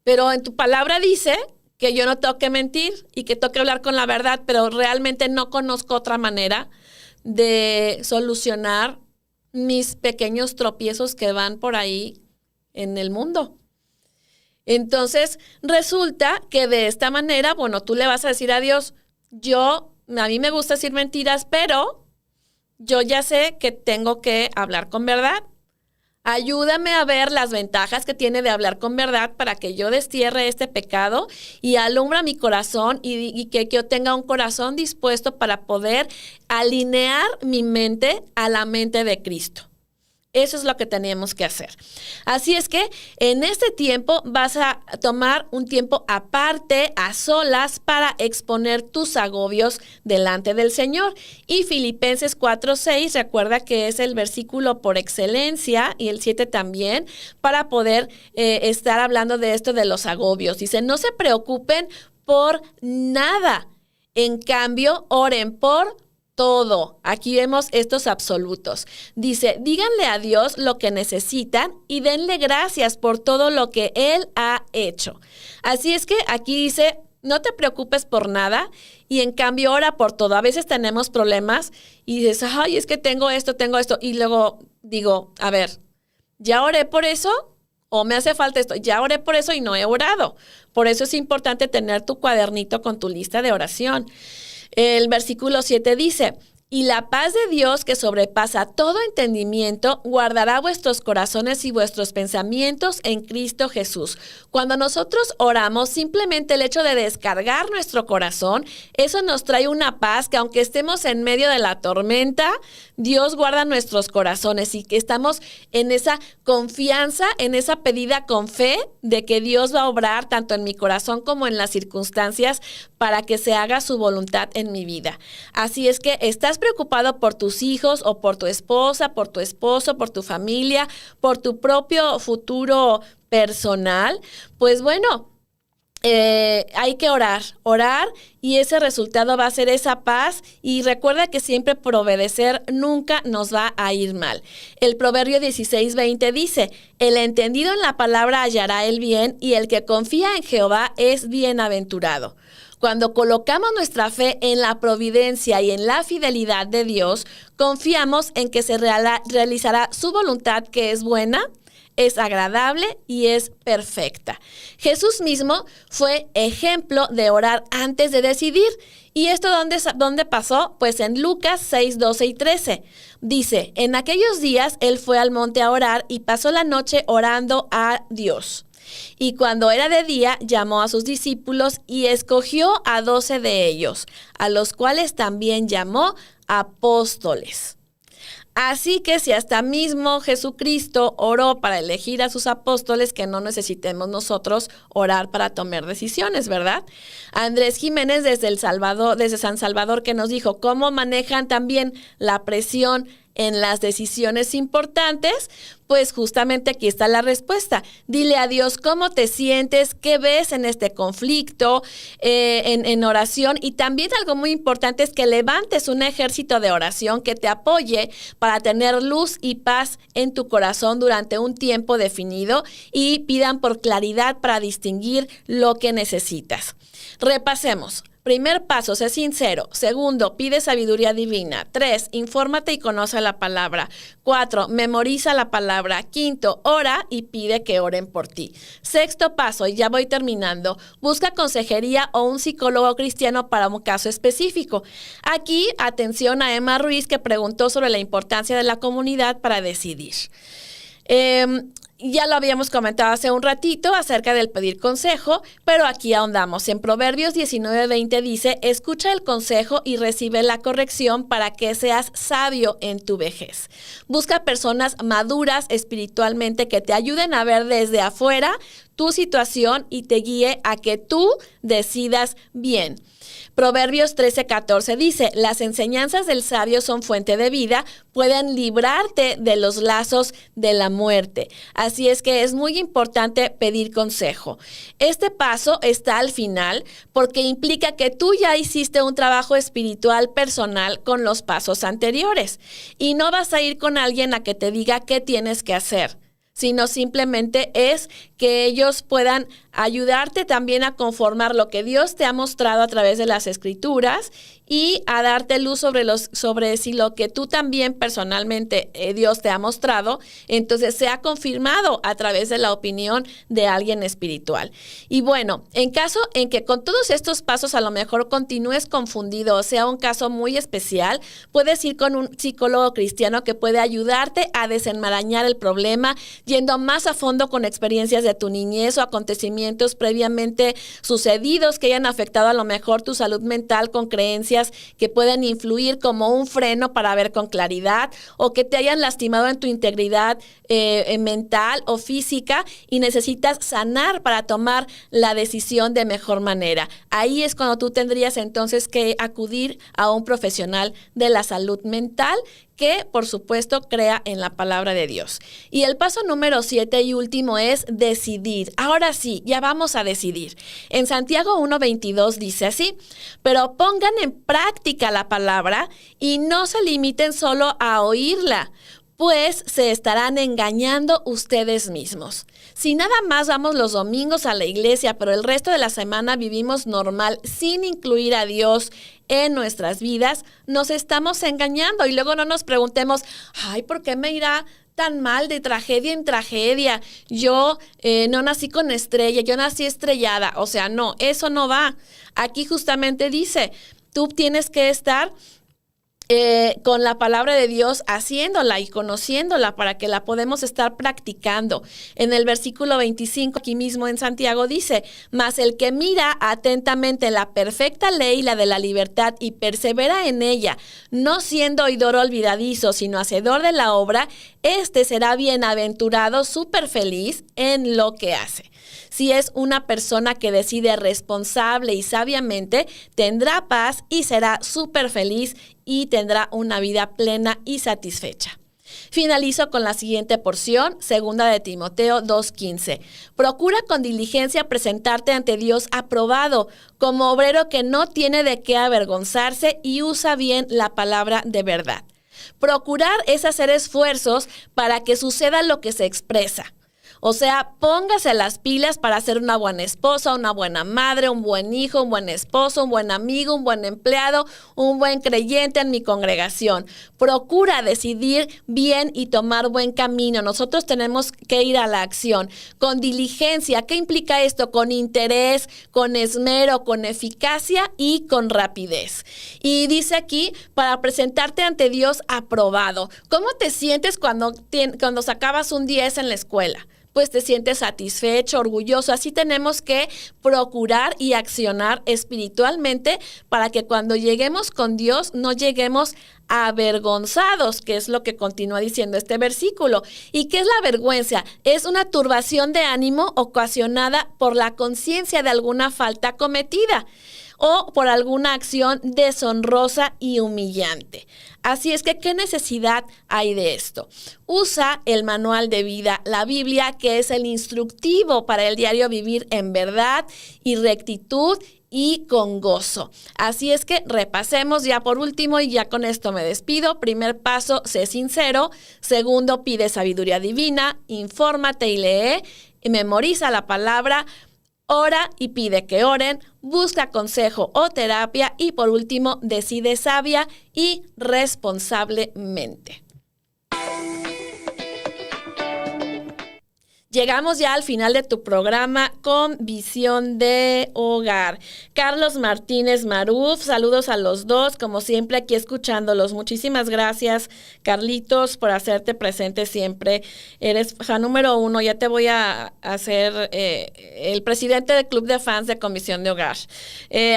Pero en tu palabra dice que yo no tengo que mentir y que tengo que hablar con la verdad, pero realmente no conozco otra manera de solucionar mis pequeños tropiezos que van por ahí en el mundo. Entonces, resulta que de esta manera, tú le vas a decir a Dios, a mí me gusta decir mentiras, pero yo ya sé que tengo que hablar con verdad. Ayúdame a ver las ventajas que tiene de hablar con verdad para que yo destierre este pecado y alumbra mi corazón y que yo tenga un corazón dispuesto para poder alinear mi mente a la mente de Cristo. Eso es lo que tenemos que hacer. Así es que en este tiempo vas a tomar un tiempo aparte, a solas, para exponer tus agobios delante del Señor. Y Filipenses 4:6, recuerda que es el versículo por excelencia, y el 7 también, para poder estar hablando de esto de los agobios. Dice, no se preocupen por nada. En cambio, oren por todo. Aquí vemos estos absolutos. Dice, díganle a Dios lo que necesitan y denle gracias por todo lo que Él ha hecho. Así es que aquí dice, no te preocupes por nada y en cambio ora por todo. A veces tenemos problemas y dices, ay, es que tengo esto. Y luego digo, a ver, ¿ya oré por eso? ¿O me hace falta esto? Ya oré por eso y no he orado. Por eso es importante tener tu cuadernito con tu lista de oración. El versículo 7 dice, y la paz de Dios que sobrepasa todo entendimiento guardará vuestros corazones y vuestros pensamientos en Cristo Jesús. Cuando nosotros oramos, simplemente el hecho de descargar nuestro corazón, eso nos trae una paz que aunque estemos en medio de la tormenta, Dios guarda nuestros corazones y que estamos en esa confianza, en esa pedida con fe de que Dios va a obrar tanto en mi corazón como en las circunstancias para que se haga su voluntad en mi vida. Así es que estás preocupado por tus hijos o por tu esposa, por tu esposo, por tu familia, por tu propio futuro personal, pues bueno, hay que orar y ese resultado va a ser esa paz y recuerda que siempre por obedecer nunca nos va a ir mal. El Proverbio 16:20 dice, el entendido en la palabra hallará el bien y el que confía en Jehová es bienaventurado. Cuando colocamos nuestra fe en la providencia y en la fidelidad de Dios, confiamos en que se realizará su voluntad que es buena, es agradable y es perfecta. Jesús mismo fue ejemplo de orar antes de decidir. ¿Y esto dónde pasó? Pues en Lucas 6, 12 y 13. Dice, en aquellos días él fue al monte a orar y pasó la noche orando a Dios. Y cuando era de día, llamó a sus discípulos y escogió a 12 de ellos, a los cuales también llamó apóstoles. Así que si hasta mismo Jesucristo oró para elegir a sus apóstoles, que no necesitemos nosotros orar para tomar decisiones, ¿verdad? Andrés Jiménez desde San Salvador, que nos dijo cómo manejan también la presión en las decisiones importantes, pues justamente aquí está la respuesta. Dile a Dios cómo te sientes, qué ves en este conflicto, en oración. Y también algo muy importante es que levantes un ejército de oración que te apoye para tener luz y paz en tu corazón durante un tiempo definido y pidan por claridad para distinguir lo que necesitas. Repasemos. Primer paso, sé sincero. Segundo, pide sabiduría divina. 3, infórmate y conoce la palabra. 4, memoriza la palabra. 5, ora y pide que oren por ti. Sexto paso, y ya voy terminando, busca consejería o un psicólogo cristiano para un caso específico. Aquí, atención a Emma Ruiz, que preguntó sobre la importancia de la comunidad para decidir. Ya lo habíamos comentado hace un ratito acerca del pedir consejo, pero aquí ahondamos. En Proverbios 19:20 dice, escucha el consejo y recibe la corrección para que seas sabio en tu vejez. Busca personas maduras espiritualmente que te ayuden a ver desde afuera tu situación y te guíe a que tú decidas bien. Proverbios 13:14 dice, las enseñanzas del sabio son fuente de vida, pueden librarte de los lazos de la muerte. Así es que es muy importante pedir consejo. Este paso está al final porque implica que tú ya hiciste un trabajo espiritual personal con los pasos anteriores y no vas a ir con alguien a que te diga qué tienes que hacer, sino simplemente es que ellos puedan ayudarte también a conformar lo que Dios te ha mostrado a través de las Escrituras y a darte luz sobre si lo que tú también personalmente Dios te ha mostrado, entonces sea confirmado a través de la opinión de alguien espiritual. Y bueno, en caso en que con todos estos pasos a lo mejor continúes confundido o sea un caso muy especial, puedes ir con un psicólogo cristiano que puede ayudarte a desenmarañar el problema, yendo más a fondo con experiencias de tu niñez o acontecimientos previamente sucedidos que hayan afectado a lo mejor tu salud mental con creencias que pueden influir como un freno para ver con claridad o que te hayan lastimado en tu integridad mental o física y necesitas sanar para tomar la decisión de mejor manera. Ahí es cuando tú tendrías entonces que acudir a un profesional de la salud mental que, por supuesto, crea en la palabra de Dios. Y el paso número 7 y último es decidir. Ahora sí, ya vamos a decidir. En Santiago 1:22 dice así, pero pongan en práctica la palabra y no se limiten solo a oírla, pues se estarán engañando ustedes mismos. Si nada más vamos los domingos a la iglesia, pero el resto de la semana vivimos normal sin incluir a Dios en nuestras vidas, nos estamos engañando y luego no nos preguntemos, ay, ¿por qué me irá tan mal de tragedia en tragedia? Yo no nací con estrella, yo nací estrellada. O sea, no, eso no va. Aquí justamente dice, tú tienes que estar con la palabra de Dios, haciéndola y conociéndola para que la podemos estar practicando. En el versículo 25, aquí mismo en Santiago dice, mas el que mira atentamente la perfecta ley, la de la libertad, y persevera en ella, no siendo oidor olvidadizo, sino hacedor de la obra, este será bienaventurado, súper feliz en lo que hace. Si es una persona que decide responsable y sabiamente, tendrá paz y será súper feliz y tendrá una vida plena y satisfecha. Finalizo con la siguiente porción, 2 de Timoteo 2:15. Procura con diligencia presentarte ante Dios aprobado, como obrero que no tiene de qué avergonzarse y usa bien la palabra de verdad. Procurar es hacer esfuerzos para que suceda lo que se expresa. O sea, póngase las pilas para ser una buena esposa, una buena madre, un buen hijo, un buen esposo, un buen amigo, un buen empleado, un buen creyente en mi congregación. Procura decidir bien y tomar buen camino. Nosotros tenemos que ir a la acción con diligencia. ¿Qué implica esto? Con interés, con esmero, con eficacia y con rapidez. Y dice aquí, para presentarte ante Dios aprobado. ¿Cómo te sientes cuando sacabas un 10 en la escuela? Pues te sientes satisfecho, orgulloso. Así tenemos que procurar y accionar espiritualmente para que cuando lleguemos con Dios no lleguemos avergonzados, que es lo que continúa diciendo este versículo. ¿Y qué es la vergüenza? Es una turbación de ánimo ocasionada por la conciencia de alguna falta cometida o por alguna acción deshonrosa y humillante. Así es que, ¿qué necesidad hay de esto? Usa el manual de vida, la Biblia, que es el instructivo para el diario vivir en verdad y rectitud y con gozo. Así es que repasemos ya por último y ya con esto me despido. Primer paso, sé sincero. Segundo, pide sabiduría divina, infórmate y lee, y memoriza la palabra. Ora y pide que oren, busca consejo o terapia y por último, decide sabia y responsablemente. Llegamos ya al final de tu programa con Visión de Hogar. Carlos Martínez Maruf, saludos a los dos, como siempre aquí escuchándolos. Muchísimas gracias, Carlitos, por hacerte presente siempre. Eres fan número 1, ya te voy a hacer el presidente del Club de Fans de Comisión de Hogar.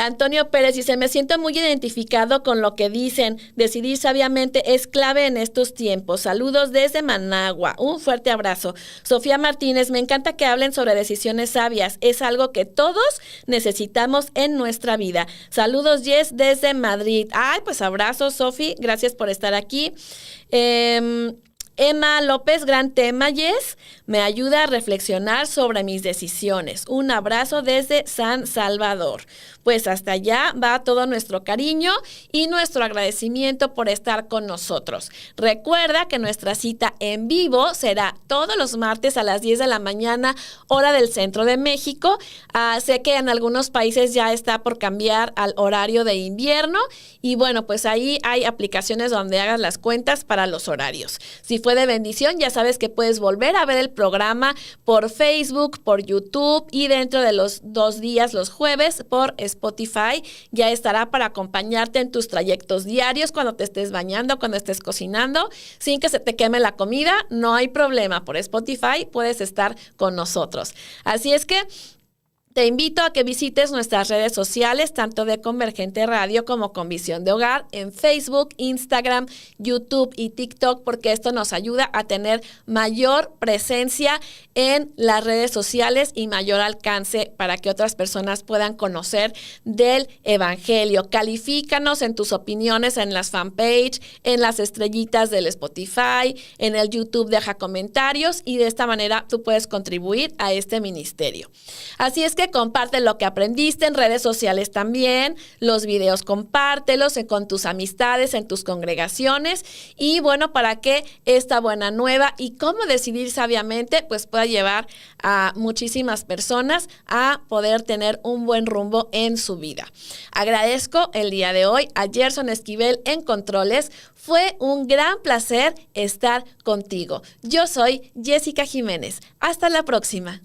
Antonio Pérez dice, me siento muy identificado con lo que dicen. Decidir sabiamente es clave en estos tiempos. Saludos desde Managua. Un fuerte abrazo. Sofía Martínez, me encanta que hablen sobre decisiones sabias. Es algo que todos necesitamos en nuestra vida. Saludos, Jess, desde Madrid. Ay, pues abrazos, Sofi. Gracias por estar aquí. Emma López, gran tema, Jess. Me ayuda a reflexionar sobre mis decisiones. Un abrazo desde San Salvador. Pues hasta allá va todo nuestro cariño y nuestro agradecimiento por estar con nosotros. Recuerda que nuestra cita en vivo será todos los martes a las 10 de la mañana, hora del centro de México. Sé que en algunos países ya está por cambiar al horario de invierno y bueno, pues ahí hay aplicaciones donde hagas las cuentas para los horarios. Si fue de bendición, ya sabes que puedes volver a ver el programa por Facebook, por YouTube y dentro de los 2 días, los jueves, por Spotify. Ya estará para acompañarte en tus trayectos diarios, cuando te estés bañando, cuando estés cocinando, sin que se te queme la comida. No hay problema, por Spotify puedes estar con nosotros. Así es que te invito a que visites nuestras redes sociales, tanto de Convergente Radio como con Visión de Hogar, en Facebook, Instagram, YouTube y TikTok, porque esto nos ayuda a tener mayor presencia en las redes sociales y mayor alcance para que otras personas puedan conocer del Evangelio. Califícanos en tus opiniones en las fanpage, en las estrellitas del Spotify, en el YouTube, deja comentarios y de esta manera tú puedes contribuir a este ministerio. Así es que comparte lo que aprendiste en redes sociales también, los videos compártelos con tus amistades, en tus congregaciones y bueno, para que esta buena nueva y cómo decidir sabiamente pues pueda llevar a muchísimas personas a poder tener un buen rumbo en su vida. Agradezco el día de hoy a Gerson Esquivel en Controles. Fue un gran placer estar contigo. Yo soy Jessica Jiménez. Hasta la próxima.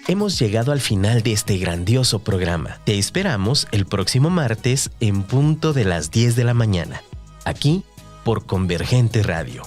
Hemos llegado al final de este grandioso programa. Te esperamos el próximo martes en punto de las 10 de la mañana, aquí por Convergente Radio.